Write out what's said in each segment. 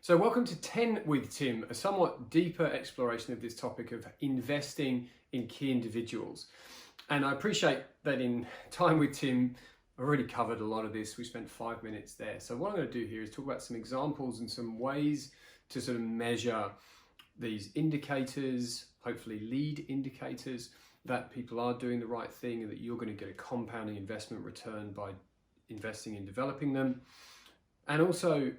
So welcome to 10 with Tim, a somewhat deeper exploration of this topic of investing in key individuals. And I appreciate that in Time with Tim, I've already covered a lot of this. We spent 5 minutes there. So what I'm going to do here is talk about some examples and some ways to sort of measure these indicators, hopefully lead indicators, that people are doing the right thing and that you're going to get a compounding investment return by investing in developing them. And also,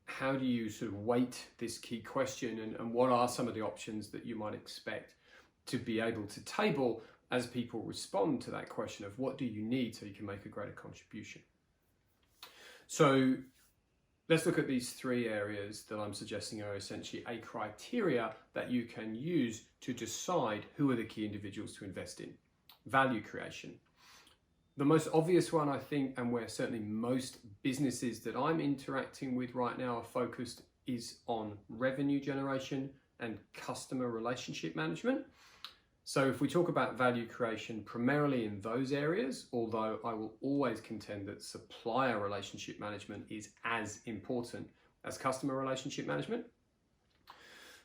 how do you sort of weight this key question, and what are some of the options that you might expect to be able to table as people respond to that question of what do you need so you can make a greater contribution. So let's look at these three areas that I'm suggesting are essentially a criteria that you can use to decide who are the key individuals to invest in. Value creation. The most obvious one, I think, and where certainly most businesses that I'm interacting with right now are focused, is on revenue generation and customer relationship management. So if we talk about value creation primarily in those areas, although I will always contend that supplier relationship management is as important as customer relationship management.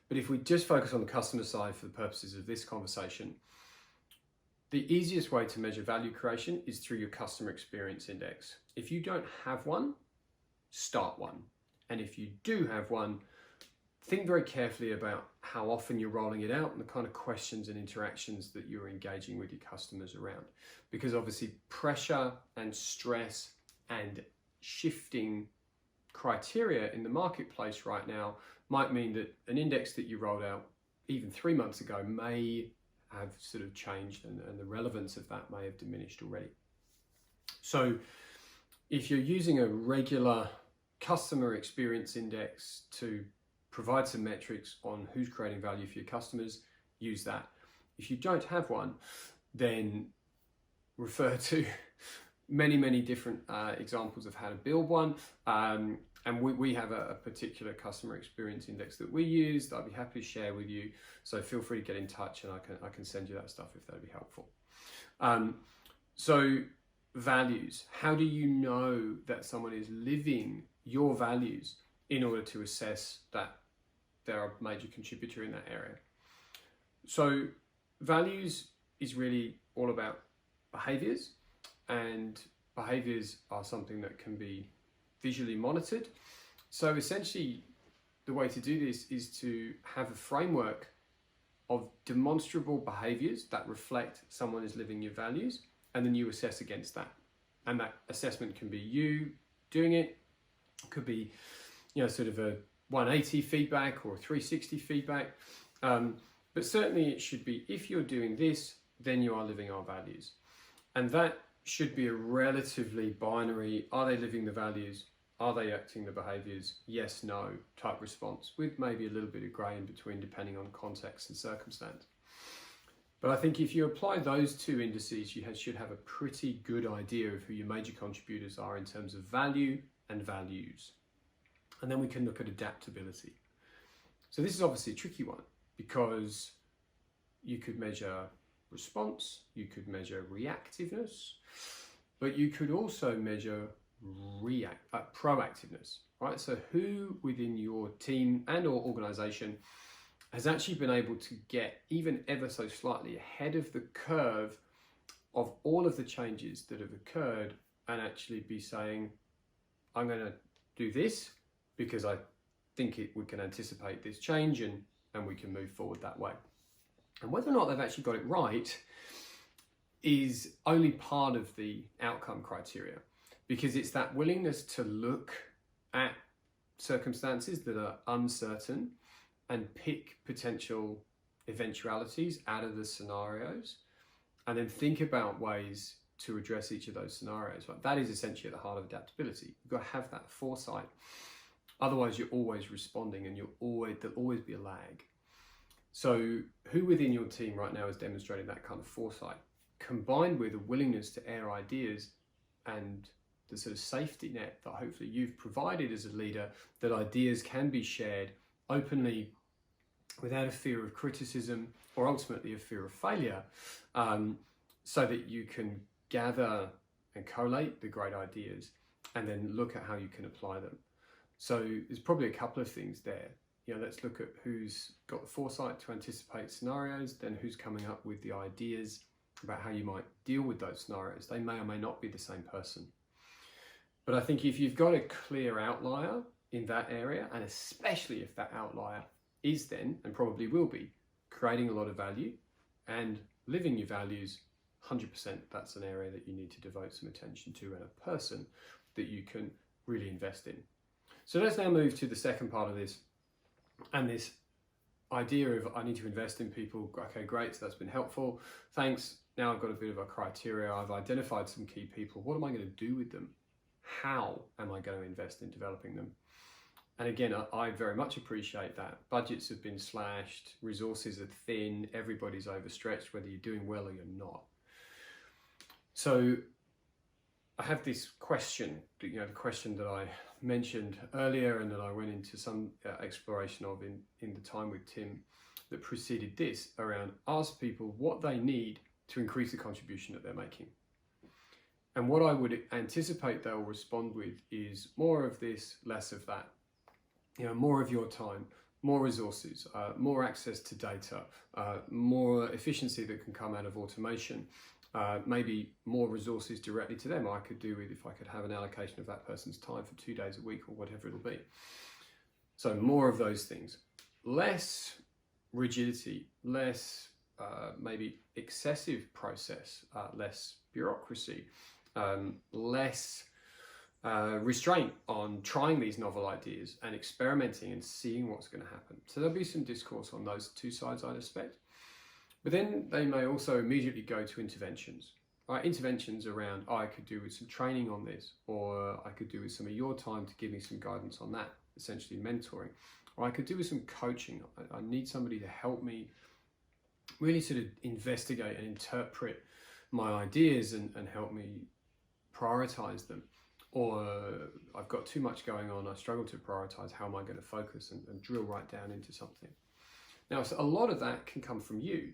But if we just focus on the customer side for the purposes of this conversation, the easiest way to measure value creation is through your customer experience index. If you don't have one, start one. And if you do have one, think very carefully about how often you're rolling it out and the kind of questions and interactions that you're engaging with your customers around. Because obviously pressure and stress and shifting criteria in the marketplace right now might mean that an index that you rolled out even 3 months ago may have sort of changed, and the relevance of that may have diminished already. So if you're using a regular customer experience index to provide some metrics on who's creating value for your customers, use that. If you don't have one, then refer to many different examples of how to build one. And we have a particular customer experience index that we use that I'd be happy to share with you. So feel free to get in touch and I can send you that stuff if that'd be helpful. So values. How do you know that someone is living your values in order to assess that they're a major contributor in that area? So values is really all about behaviors, and behaviors are something that can be visually monitored. So essentially the way to do this is to have a framework of demonstrable behaviors that reflect someone is living your values, and then you assess against that. And that assessment can be you doing it, could be, sort of a 180 feedback or 360 feedback. But certainly it should be, if you're doing this, then you are living our values. And that should be a relatively binary, are they living the values? Are they acting the behaviors? Yes, no type response, with maybe a little bit of grey in between depending on context and circumstance. But I think if you apply those two indices, you should have a pretty good idea of who your major contributors are in terms of value and values. And then we can look at adaptability. So this is obviously a tricky one because you could measure response, you could measure reactiveness, but you could also measure proactiveness, right? So who within your team and or organization has actually been able to get even ever so slightly ahead of the curve of all of the changes that have occurred, and actually be saying, I'm going to do this because I think we can anticipate this change and we can move forward that way. And whether or not they've actually got it right is only part of the outcome criteria, because it's that willingness to look at circumstances that are uncertain and pick potential eventualities out of the scenarios, and then think about ways to address each of those scenarios. Right? That is essentially at the heart of adaptability. You've got to have that foresight. Otherwise, you're always responding and there'll always be a lag. So who within your team right now is demonstrating that kind of foresight, combined with a willingness to air ideas and the sort of safety net that hopefully you've provided as a leader, that ideas can be shared openly without a fear of criticism or ultimately a fear of failure, so that you can gather and collate the great ideas and then look at how you can apply them. So there's probably a couple of things there. Let's look at who's got the foresight to anticipate scenarios, then who's coming up with the ideas about how you might deal with those scenarios. They may or may not be the same person. But I think if you've got a clear outlier in that area, and especially if that outlier is then, and probably will be, creating a lot of value and living your values, 100%, that's an area that you need to devote some attention to, and a person that you can really invest in. So let's now move to the second part of this, and this idea of I need to invest in people. Okay, great, so that's been helpful. Thanks. Now I've got a bit of a criteria. I've identified some key people. What am I going to do with them? How am I going to invest in developing them? And again, I very much appreciate that. Budgets have been slashed, resources are thin, everybody's overstretched, whether you're doing well or you're not. So I have this question, the question that I mentioned earlier and that I went into some exploration of in the time with Tim that preceded this, around ask people what they need to increase the contribution that they're making. And what I would anticipate they'll respond with is more of this, less of that. More of your time, more resources, more access to data, more efficiency that can come out of automation. Maybe more resources directly to them I could do with if I could have an allocation of that person's time for 2 days a week or whatever it'll be. So more of those things. Less rigidity, less maybe excessive process, less bureaucracy, less restraint on trying these novel ideas and experimenting and seeing what's going to happen. So there'll be some discourse on those two sides, I'd expect. But then they may also immediately go to interventions. Right? Interventions around, I could do with some training on this, or I could do with some of your time to give me some guidance on that, essentially mentoring. Or I could do with some coaching. I need somebody to help me really sort of investigate and interpret my ideas and help me prioritize them. Or I've got too much going on, I struggle to prioritize, how am I going to focus and drill right down into something. Now, so a lot of that can come from you.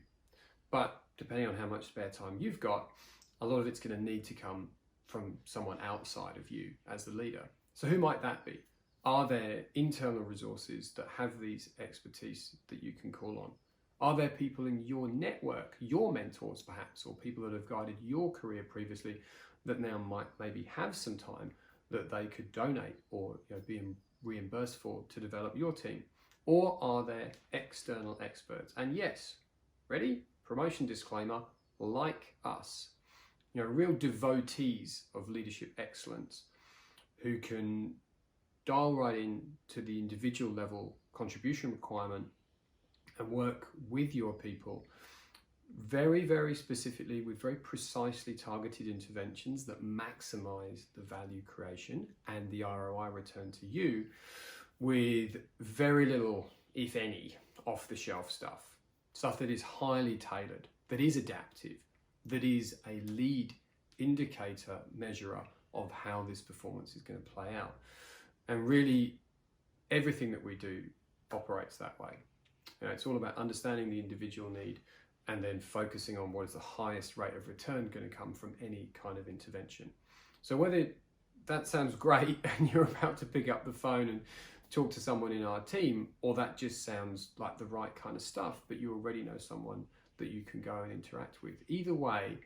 But depending on how much spare time you've got, a lot of it's going to need to come from someone outside of you as the leader. So who might that be? Are there internal resources that have these expertise that you can call on? Are there people in your network, your mentors perhaps, or people that have guided your career previously that now might maybe have some time that they could donate or be reimbursed for to develop your team? Or are there external experts? And yes, ready? Promotion disclaimer, like us, real devotees of leadership excellence who can dial right in to the individual level contribution requirement and work with your people very, very specifically with very precisely targeted interventions that maximize the value creation and the ROI return to you with very little, if any, off-the-shelf stuff that is highly tailored, that is adaptive, that is a lead indicator measurer of how this performance is going to play out. And really, everything that we do operates that way. It's all about understanding the individual need and then focusing on what is the highest rate of return going to come from any kind of intervention. So whether that sounds great and you're about to pick up the phone and talk to someone in our team, or that just sounds like the right kind of stuff, but you already know someone that you can go and interact with. Either way,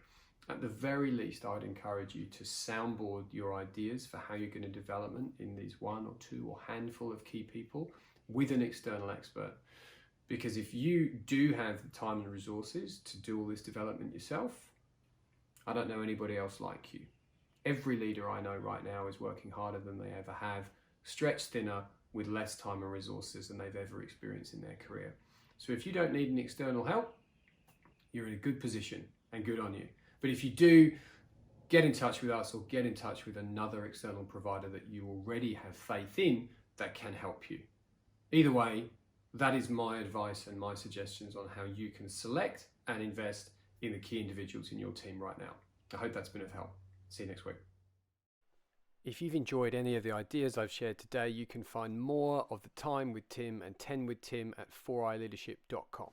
at the very least, I would encourage you to soundboard your ideas for how you're going to develop in these one or two or handful of key people with an external expert. Because if you do have the time and resources to do all this development yourself, I don't know anybody else like you. Every leader I know right now is working harder than they ever have, stretched thinner, with less time and resources than they've ever experienced in their career. So if you don't need an external help, you're in a good position and good on you. But if you do, get in touch with us or get in touch with another external provider that you already have faith in that can help you. Either way, that is my advice and my suggestions on how you can select and invest in the key individuals in your team right now. I hope that's been of help. See you next week. If you've enjoyed any of the ideas I've shared today, you can find more of the Time with Tim and 10 with Tim at 4iLeadership.com.